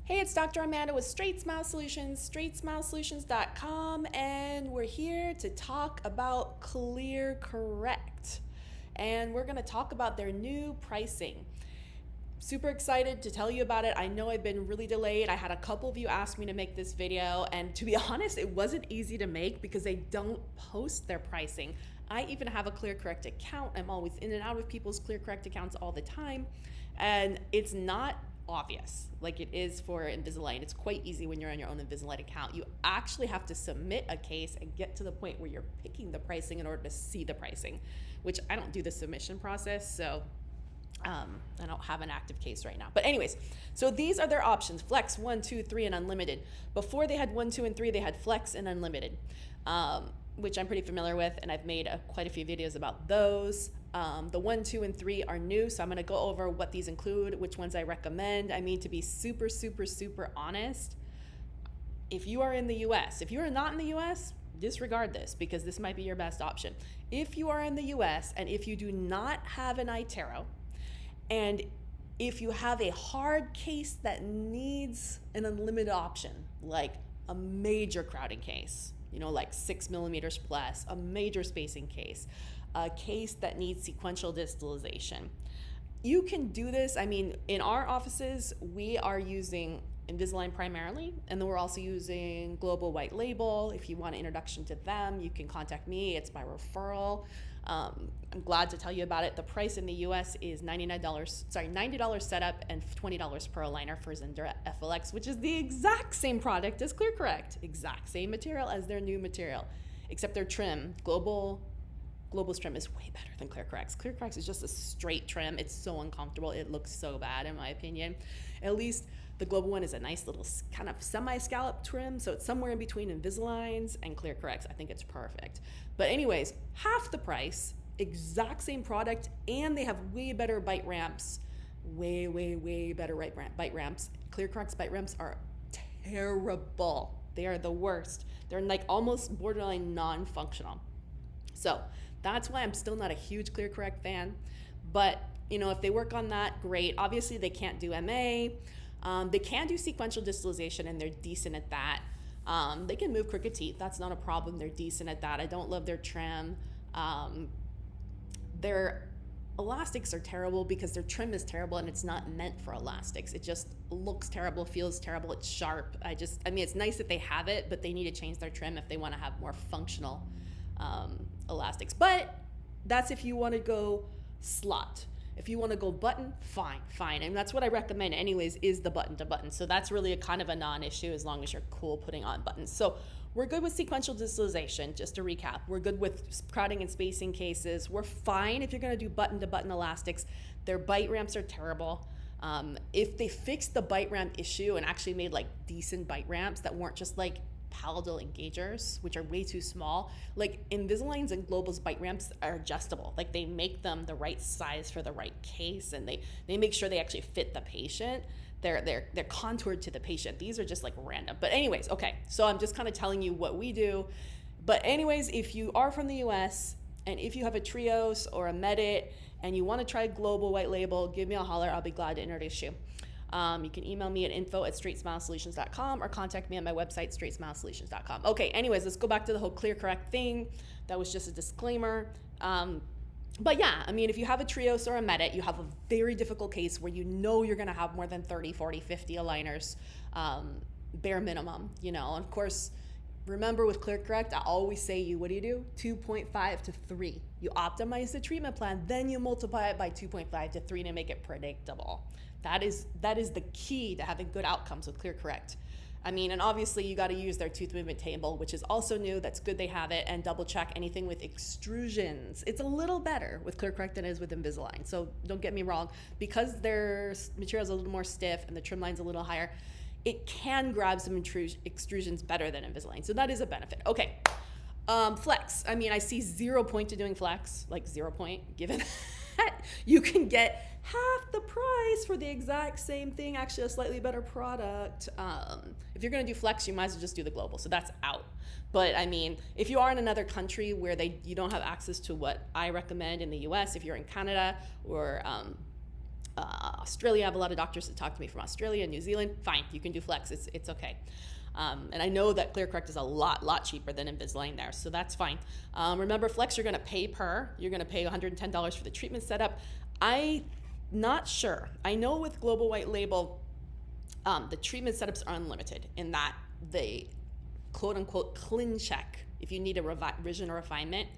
Hey, it's Dr. Amanda with Straightsmile Solutions, straightsmilesolutions.com, and we're here to talk about ClearCorrect. And we're going to talk about their new pricing. Super excited to tell you about it. I know I've been really delayed. I had a couple of you ask me to make this video, and to be honest, it wasn't easy to make because they don't post their pricing. I even have a ClearCorrect account. I'm always in and out of people's ClearCorrect accounts all the time, and it's not obvious like it is for Invisalign. It's quite easy when you're on your own Invisalign account. You actually have to submit a case and get to the point where you're picking the pricing in order to see the pricing, which I don't do the submission process, so I don't have an active case right now. But anyways, so these are their options: Flex, 1, 2, 3, and Unlimited. Before they had 1, 2, and 3, they had Flex and Unlimited, which I'm pretty familiar with, and I've made quite a few videos about those. The 1, 2, and 3 are new, so I'm going to go over what these include, which ones I recommend. I mean, to be super honest, if you are in the US, if you are not in the US, disregard this because this might be your best option. If you are in the US and if you do not have an iTero, and if you have a hard case that needs an unlimited option, like a major crowding case, like 6 millimeters plus, a major spacing case, a case that needs sequential distalization, you can do this. I mean, in our offices, we are using Invisalign primarily, and then we're also using Global White Label. If you want an introduction to them, you can contact me. It's by referral. I'm glad to tell you about it. The price in the US is $90 setup and $20 per aligner for Zendura FLX, which is the exact same product as ClearCorrect, exact same material as their new material, except their trim, Global's trim is way better than ClearCorrect's. ClearCorrect's is just a straight trim. It's so uncomfortable. It looks so bad in my opinion. At least the Global one is a nice little kind of semi-scallop trim, so it's somewhere in between Invisalign's and ClearCorrect's. I think it's perfect. But anyways, half the price, exact same product, and they have way better bite ramps. Way better bite ramps. ClearCorrect's bite ramps are terrible. They are the worst. They're like almost borderline non-functional. So that's why I'm still not a huge ClearCorrect fan. But if they work on that, great. Obviously, they can't do MA. They can do sequential distalization, and they're decent at that. They can move crooked teeth. That's not a problem. They're decent at that. I don't love their trim. Their elastics are terrible because their trim is terrible, and it's not meant for elastics. It just looks terrible, feels terrible. It's sharp. It's nice that they have it, but they need to change their trim if they want to have more functional elastics. But that's if you want to go slot. If you want to go button, fine. And that's what I recommend anyways, is the button to button. So that's really a kind of a non-issue as long as you're cool putting on buttons. So we're good with sequential distalization, just to recap. We're good with crowding and spacing cases. We're fine if you're going to do button to button elastics. Their bite ramps are terrible. If they fixed the bite ramp issue and actually made like decent bite ramps that weren't just like palatal engagers, which are way too small, like Invisalign's and Global's bite ramps are adjustable. Like they make them the right size for the right case, and they make sure they actually fit the patient. They're contoured to the patient. These are just like random. But anyways, okay, so I'm just kind of telling you what we do. But anyways, if you are from the US and if you have a Trios or a Medit and you want to try Global White Label, give me a holler. I'll be glad to introduce you. You can email me at info@straightsmilesolutions.com or contact me on my website, straightsmilesolutions.com. Okay, anyways, let's go back to the whole ClearCorrect thing. That was just a disclaimer. But yeah, I mean, if you have a Trios or a Medit, you have a very difficult case where you're going to have more than 30, 40, 50 aligners, bare minimum, And of course, remember with ClearCorrect, I always say what do? 2.5 to 3. You optimize the treatment plan, then you multiply it by 2.5 to 3 to make it predictable. That is the key to having good outcomes with ClearCorrect. I mean, and obviously you got to use their tooth movement table, which is also new. That's good they have it, and double check anything with extrusions. It's a little better with ClearCorrect than it is with Invisalign. So don't get me wrong, because their material is a little more stiff and the trim line's a little higher, it can grab some extrusions better than Invisalign. So that is a benefit. Okay. Flex. I mean, I see 0 point to doing flex, like 0 point, given that you can get half the price for the exact same thing, actually a slightly better product. If you're going to do flex, you might as well just do the Global. So that's out. But I mean, if you are in another country where you don't have access to what I recommend in the US, if you're in Canada or Australia, I have a lot of doctors that talk to me from Australia, New Zealand. Fine, you can do flex. It's okay. And I know that ClearCorrect is a lot cheaper than Invisalign there, so that's fine. Remember, flex, you're going to pay per. You're going to pay $110 for the treatment setup. I'm not sure. I know with Global White Label, the treatment setups are unlimited in that they quote-unquote Clin Check. If you need a revision or refinement,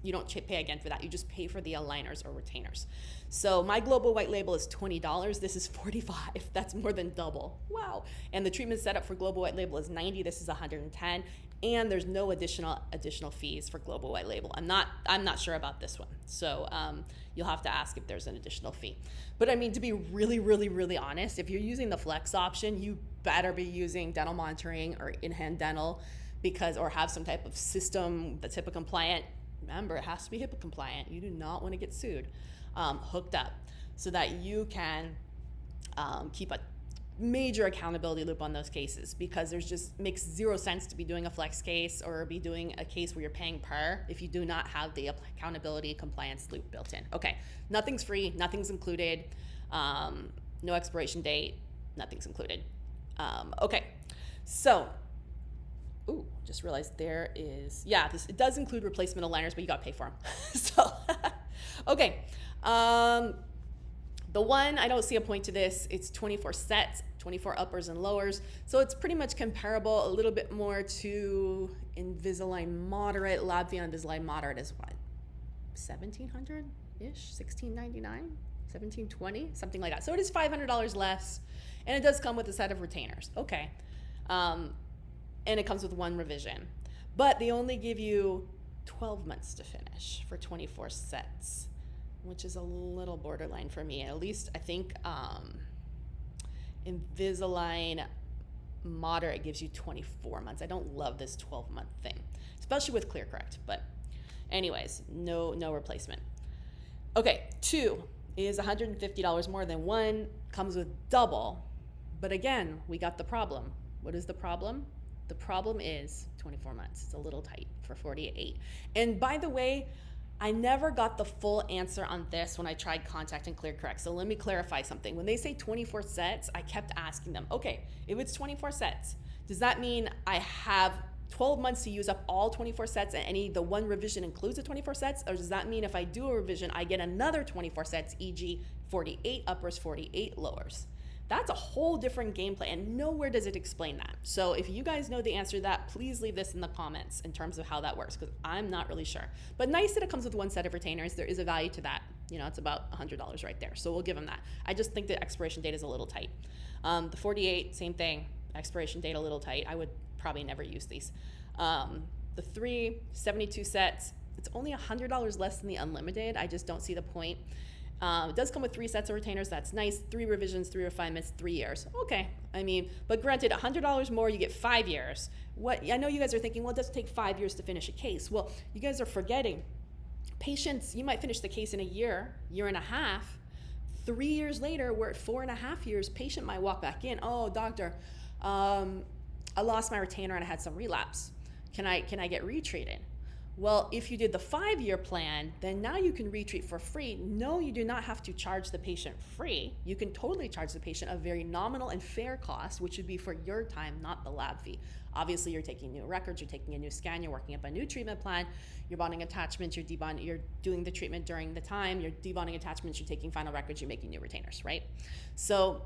you don't pay again for that. You just pay for the aligners or retainers. So my Global White Label is $20. This is $45. That's more than double. Wow. And the treatment setup for Global White Label is $90. This is $110. And there's no additional fees for Global White Label. I'm not sure about this one. So you'll have to ask if there's an additional fee. But I mean, to be really honest, if you're using the flex option, you better be using dental monitoring or in-hand dental, or have some type of system that's HIPAA compliant. Remember, it has to be HIPAA compliant. You do not want to get sued. Hooked up, so that you can keep a major accountability loop on those cases, because makes zero sense to be doing a flex case or be doing a case where you're paying per if you do not have the accountability compliance loop built in. Okay, nothing's free, nothing's included, no expiration date, nothing's included. Okay, so just realized there is, it does include replacement aligners, but you gotta pay for them. So, okay. The one, I don't see a point to this. It's 24 sets, 24 uppers and lowers. So it's pretty much comparable, a little bit more to Invisalign Moderate. Lab via Invisalign Moderate is what? $1,700-ish, $1,699, $1,720, something like that. So it is $500 less, and it does come with a set of retainers. Okay. And it comes with one revision. But they only give you 12 months to finish for 24 sets, which is a little borderline for me. At least I think Invisalign Moderate gives you 24 months. I don't love this 12-month thing, especially with ClearCorrect. But anyways, no replacement. Okay, 2 is $150 more than 1, comes with double. But again, we got the problem. What is the problem? The problem is 24 months. It's a little tight for 48. And by the way, I never got the full answer on this when I tried contacting ClearCorrect. So let me clarify something. When they say 24 sets, I kept asking them, okay, if it's 24 sets, does that mean I have 12 months to use up all 24 sets and the one revision includes the 24 sets? Or does that mean if I do a revision, I get another 24 sets, e.g. 48 uppers, 48 lowers? That's a whole different gameplay, and nowhere does it explain that. So if you guys know the answer to that, please leave this in the comments in terms of how that works, because I'm not really sure. But nice that it comes with one set of retainers. There is a value to that. It's about $100 right there, so we'll give them that. I just think the expiration date is a little tight. The 48, same thing, expiration date a little tight. I would probably never use these. The 3, 72 sets, it's only $100 less than the unlimited. I just don't see the point. It does come with 3 sets of retainers. That's nice. 3 revisions, 3 refinements, 3 years. Okay. But granted, $100 more, you get 5 years. I know you guys are thinking, well, it does take 5 years to finish a case. Well, you guys are forgetting. Patients, you might finish the case in a year and a half. 3 years later, we're at 4.5 years. Patient might walk back in. Oh, doctor, I lost my retainer and I had some relapse. Can I get retreated? Well, if you did the 5-year plan, then now you can retreat for free. No, you do not have to charge the patient free. You can totally charge the patient a very nominal and fair cost, which would be for your time, not the lab fee. Obviously, you're taking new records, you're taking a new scan, you're working up a new treatment plan, you're bonding attachments, you're doing the treatment during the time, you're debonding attachments, you're taking final records, you're making new retainers, right? So,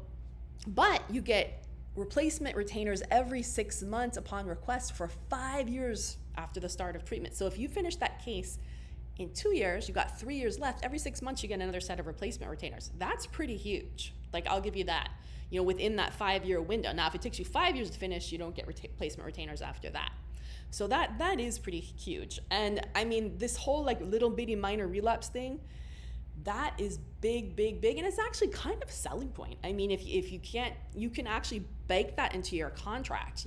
but you get replacement retainers every 6 months upon request for 5 years after the start of treatment. So if you finish that case in 2 years, you got 3 years left. Every 6 months, you get another set of replacement retainers. That's pretty huge. I'll give you that, within that 5-year window. Now, if it takes you 5 years to finish, you don't get replacement retainers after that. So that is pretty huge. And this whole little bitty minor relapse thing, that is big, and it's actually kind of a selling point. If you can't, you can actually bake that into your contract.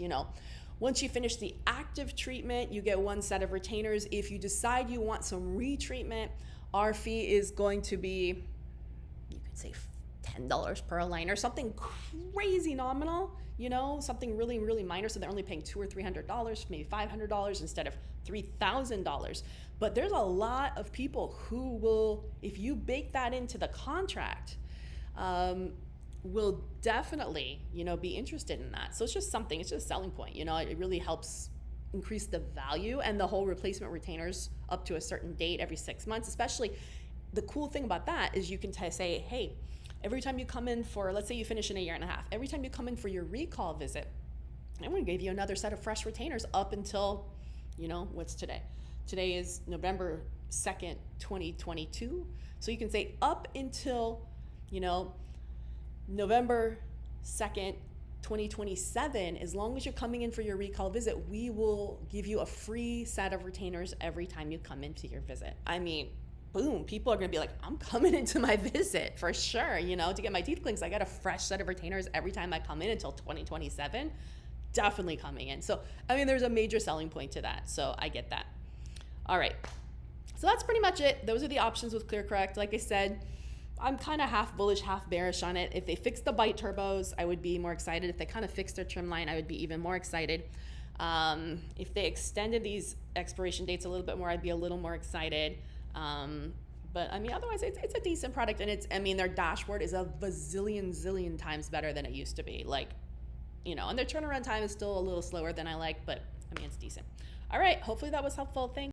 Once you finish the active treatment, you get 1 set of retainers. If you decide you want some retreatment, our fee is going to be, you could say $10 per aligner, something crazy nominal, something really, really minor. So they're only paying $200 or $300, maybe $500 instead of $3,000. But there's a lot of people who will, if you bake that into the contract, will definitely, be interested in that. So it's just something, it's just a selling point, it really helps increase the value, and the whole replacement retainers up to a certain date every 6 months. Especially the cool thing about that is you can say, hey, every time you come in for, let's say you finish in a year and a half, every time you come in for your recall visit, I'm going to give you another set of fresh retainers up until, what's today? Today is November 2nd, 2022. So you can say up until, November 2nd, 2027, as long as you're coming in for your recall visit, we will give you a free set of retainers every time you come into your visit. I mean, boom, people are gonna be like, I'm coming into my visit for sure, to get my teeth cleaned. I got a fresh set of retainers every time I come in until 2027, definitely coming in. So, there's a major selling point to that. So I get that. All right, so that's pretty much it. Those are the options with ClearCorrect. Like I said, I'm kind of half bullish, half bearish on it. If they fix the bite turbos, I would be more excited. If they kind of fix their trim line, I would be even more excited. If they extended these expiration dates a little bit more, I'd be a little more excited. But otherwise, it's a decent product, and their dashboard is a zillion times better than it used to be. And their turnaround time is still a little slower than I like, but it's decent. All right, hopefully that was helpful. Thanks.